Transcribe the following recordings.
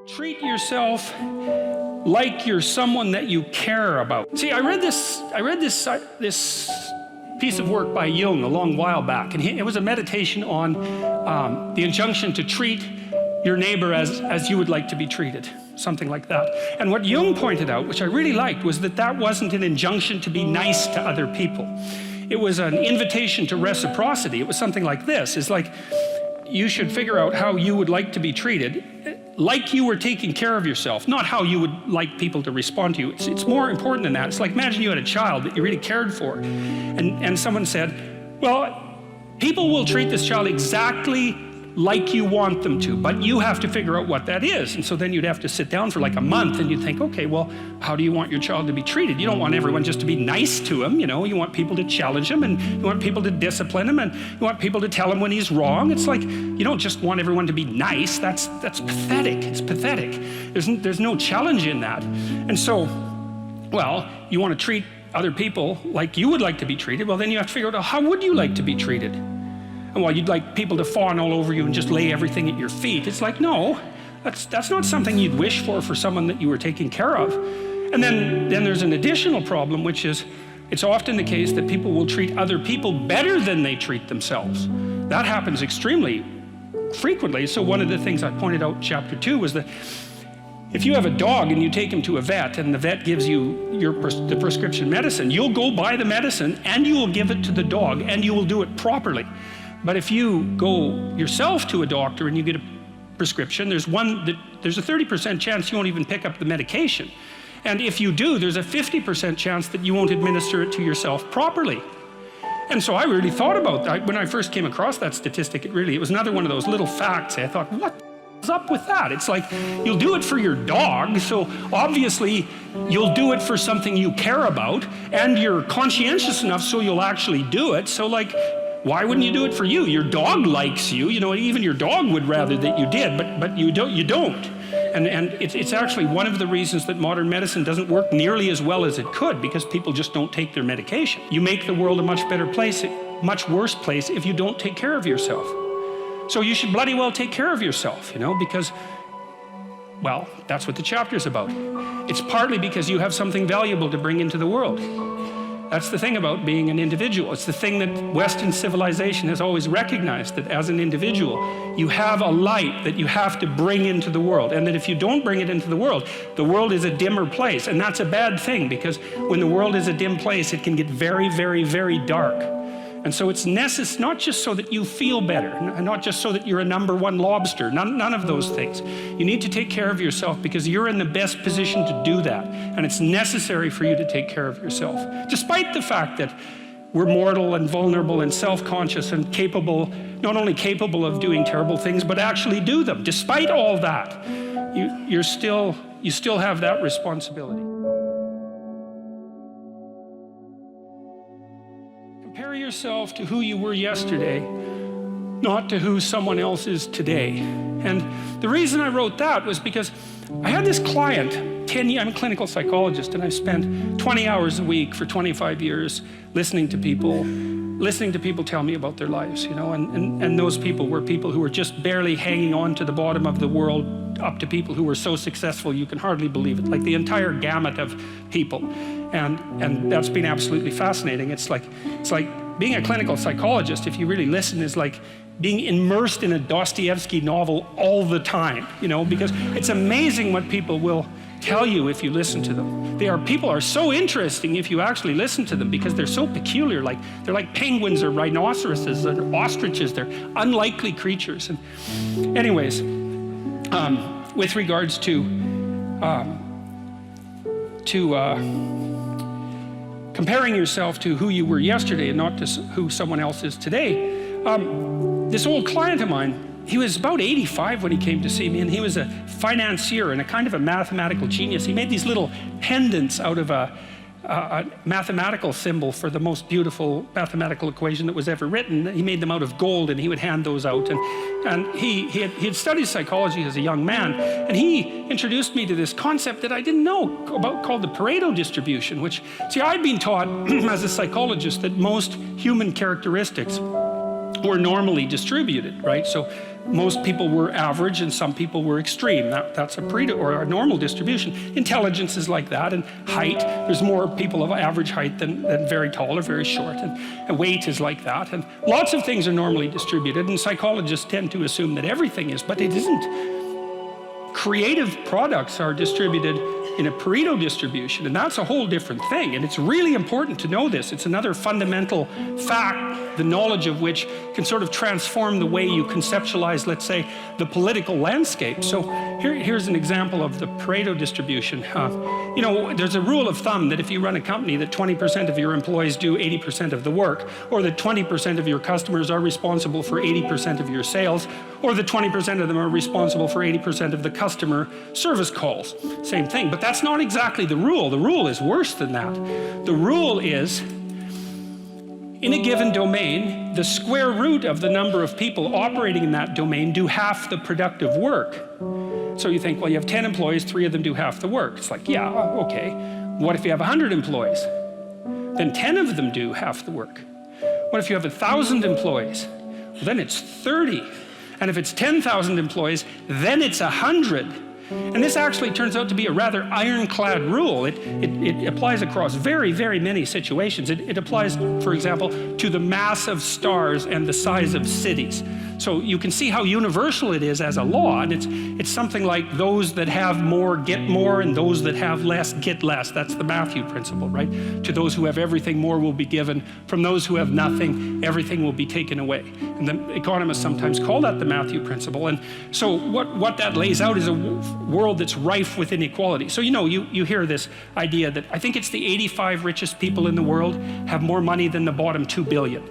Treat yourself like you're someone that you care about. See, I read this piece of work by Jung a long while back, and it was a meditation on the injunction to treat your neighbor as you would like to be treated, something like that. And what Jung pointed out, which I really liked, was that wasn't an injunction to be nice to other people. It was an invitation to reciprocity. It was something like this. It's like, you should figure out how you would like to be treated, like you were taking care of yourself, not how you would like people to respond to you. It's more important than that. It's like, imagine you had a child that you really cared for, and someone said, well, people will treat this child exactly like you want them to, but you have to figure out what that is. And so then you'd have to sit down for like a month and you'd think, okay, well, how do you want your child to be treated? You don't want everyone just to be nice to him, you know. You want people to challenge him, and you want people to discipline him, and you want people to tell him when he's wrong. It's like, you don't just want everyone to be nice. That's pathetic. It's pathetic. There's no challenge in that. And so, well, you want to treat other people like you would like to be treated. Well, then you have to figure out, how would you like to be treated? And while you'd like people to fawn all over you and just lay everything at your feet, it's like, no, that's not something you'd wish for someone that you were taking care of. And then there's an additional problem, which is, it's often the case that people will treat other people better than they treat themselves. That happens extremely frequently. So one of the things I pointed out in chapter 2 was that if you have a dog and you take him to a vet, and the vet gives you the prescription medicine, you'll go buy the medicine and you will give it to the dog, and you will do it properly. But if you go yourself to a doctor and you get a prescription, there's a 30% chance you won't even pick up the medication. And if you do, there's a 50% chance that you won't administer it to yourself properly. And so I really thought about that. When I first came across that statistic, it was another one of those little facts. I thought, what's up with that? It's like, you'll do it for your dog, so obviously you'll do it for something you care about, and you're conscientious enough so you'll actually do it. So like, why wouldn't you do it for you? Your dog likes you, you know, even your dog would rather that you did, but you don't. And it's actually one of the reasons that modern medicine doesn't work nearly as well as it could, because people just don't take their medication. You make the world a much better place, much worse place, if you don't take care of yourself. So you should bloody well take care of yourself, you know, because, well, that's what the chapter's about. It's partly because you have something valuable to bring into the world. That's the thing about being an individual. It's the thing that Western civilization has always recognized, that as an individual, you have a light that you have to bring into the world, and that if you don't bring it into the world is a dimmer place. And that's a bad thing, because when the world is a dim place, it can get very, very, very dark. And so it's necessary, not just so that you feel better, not just so that you're a #1 lobster, none of those things. You need to take care of yourself because you're in the best position to do that. And it's necessary for you to take care of yourself. Despite the fact that we're mortal and vulnerable and self-conscious and capable, not only capable of doing terrible things, but actually do them. Despite all that, you still have that responsibility. Compare yourself to who you were yesterday, not to who someone else is today. And the reason I wrote that was because I had this client, I'm a clinical psychologist, and I've spent 20 hours a week for 25 years listening to people tell me about their lives, you know, and those people were people who were just barely hanging on to the bottom of the world, up to people who were so successful you can hardly believe it, like the entire gamut of people. And that's been absolutely fascinating. It's like being a clinical psychologist, if you really listen, is like being immersed in a Dostoevsky novel all the time, you know, because it's amazing what people will tell you if you listen to them. People are so interesting if you actually listen to them, because they're so peculiar. Like, they're like penguins or rhinoceroses or ostriches. They're unlikely creatures. And anyways, with regards to comparing yourself to who you were yesterday and not to who someone else is today, this old client of mine, he was about 85 when he came to see me, and he was a financier and a kind of a mathematical genius. He made these little pendants out of a mathematical symbol for the most beautiful mathematical equation that was ever written. He made them out of gold, and he would hand those out. And he had studied psychology as a young man, and he introduced me to this concept that I didn't know about, called the Pareto distribution, which, see, I'd been taught as a psychologist that most human characteristics were normally distributed, right? So most people were average and some people were extreme. That's a Pareto or a normal distribution. Intelligence is like that, and height, there's more people of average height than very tall or very short, and weight is like that, and lots of things are normally distributed, and psychologists tend to assume that everything is, but it isn't. Creative products are distributed in a Pareto distribution, and that's a whole different thing, and it's really important to know this. It's another fundamental fact, the knowledge of which can sort of transform the way you conceptualize, let's say, the political landscape. So here's an example of the Pareto distribution. You know, there's a rule of thumb that if you run a company that 20% of your employees do 80% of the work, or that 20% of your customers are responsible for 80% of your sales, or that 20% of them are responsible for 80% of the customer service calls. Same thing, but that's not exactly the rule. The rule is worse than that. The rule is, in a given domain, the square root of the number of people operating in that domain do half the productive work. So you think, well, you have 10 employees, 3 of them do half the work. It's like, yeah, okay. What if you have 100 employees? Then 10 of them do half the work. What if you have 1,000 employees? Well, then it's 30. And if it's 10,000 employees, then it's 100. And this actually turns out to be a rather ironclad rule. It applies across very, very many situations. It applies, for example, to the mass of stars and the size of cities. So you can see how universal it is as a law, and it's something like those that have more get more, and those that have less get less. That's the Matthew principle, right? To those who have everything, more will be given. From those who have nothing, everything will be taken away. And the economists sometimes call that the Matthew principle. And so what that lays out is a world that's rife with inequality. So you know, you hear this idea that I think it's the 85 richest people in the world have more money than the bottom 2 billion.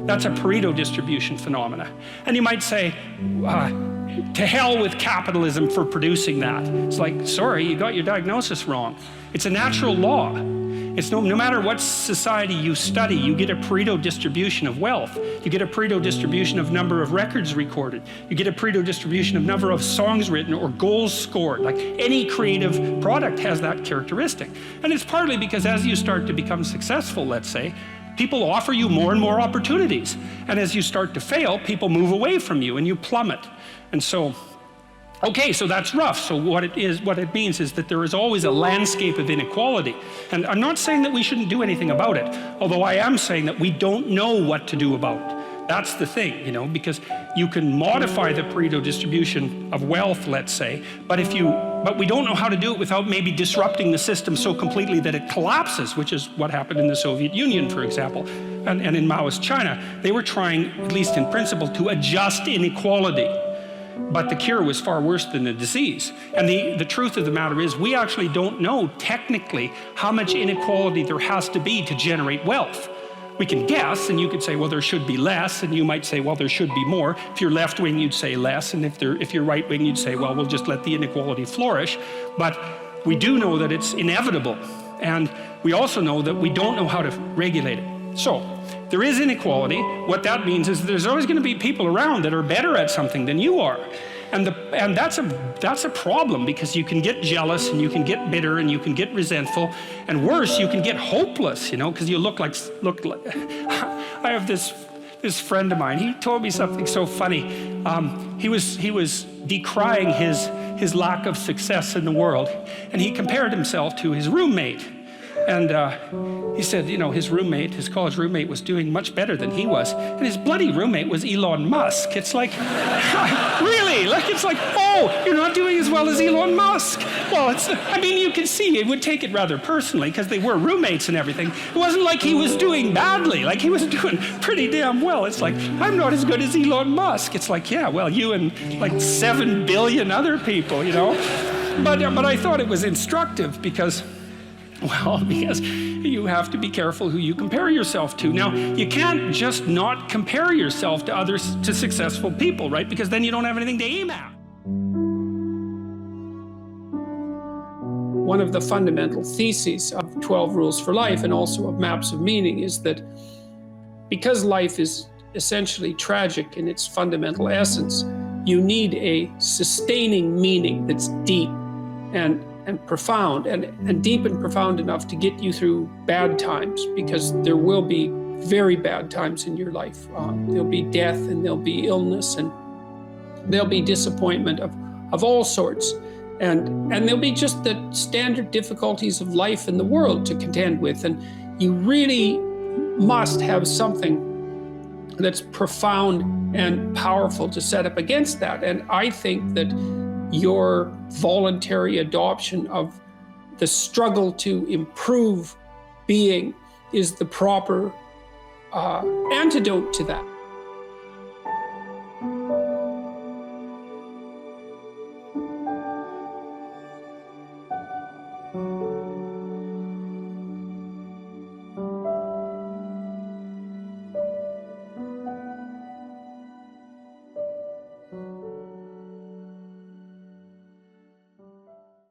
That's a Pareto distribution phenomena. And you might say, to hell with capitalism for producing that. It's like, sorry, you got your diagnosis wrong. It's a natural law. It's no matter what society you study, you get a Pareto distribution of wealth. You get a Pareto distribution of number of records recorded. You get a Pareto distribution of number of songs written or goals scored. Like any creative product has that characteristic. And it's partly because as you start to become successful, let's say, people offer you more and more opportunities. And as you start to fail, people move away from you and you plummet. And so, okay, so that's rough. So what it means is that there is always a landscape of inequality. And I'm not saying that we shouldn't do anything about it, although I am saying that we don't know what to do about it. That's the thing, you know, because you can modify the Pareto distribution of wealth, let's say, but we don't know how to do it without maybe disrupting the system so completely that it collapses, which is what happened in the Soviet Union, for example, and in Maoist China. They were trying, at least in principle, to adjust inequality. But the cure was far worse than the disease. And the truth of the matter is, we actually don't know technically how much inequality there has to be to generate wealth. We can guess, and you could say, well, there should be less, and you might say, well, there should be more. If you're left wing, you'd say less, and if you're right wing, you'd say, well, we'll just let the inequality flourish. But we do know that it's inevitable, and we also know that we don't know how to regulate it. So there is inequality. What that means is there's always going to be people around that are better at something than you are. And that's a problem, because you can get jealous and you can get bitter and you can get resentful, and worse, you can get hopeless, you know, because you look like I have this friend of mine. He told me something so funny. He was decrying his lack of success in the world, and he compared himself to his roommate. And he said, you know, his college roommate was doing much better than he was. And his bloody roommate was Elon Musk. It's like, really? Like, it's like, oh, you're not doing as well as Elon Musk. Well, I mean, you can see it would take it rather personally, because they were roommates and everything. It wasn't like he was doing badly. Like, he was doing pretty damn well. It's like, I'm not as good as Elon Musk. It's like, yeah, well, you and like 7 billion other people, you know? But I thought it was instructive because you have to be careful who you compare yourself to. Now, you can't just not compare yourself to successful people, right? Because then you don't have anything to aim at. One of the fundamental theses of 12 Rules for Life, and also of Maps of Meaning, is that because life is essentially tragic in its fundamental essence, you need a sustaining meaning that's deep and profound, and deep and profound enough to get you through bad times, because there will be very bad times in your life. There'll be death and there'll be illness, and There'll be disappointment of all sorts. And there'll be just the standard difficulties of life in the world to contend with. And you really must have something that's profound and powerful to set up against that. And I think that your voluntary adoption of the struggle to improve being is the proper antidote to that.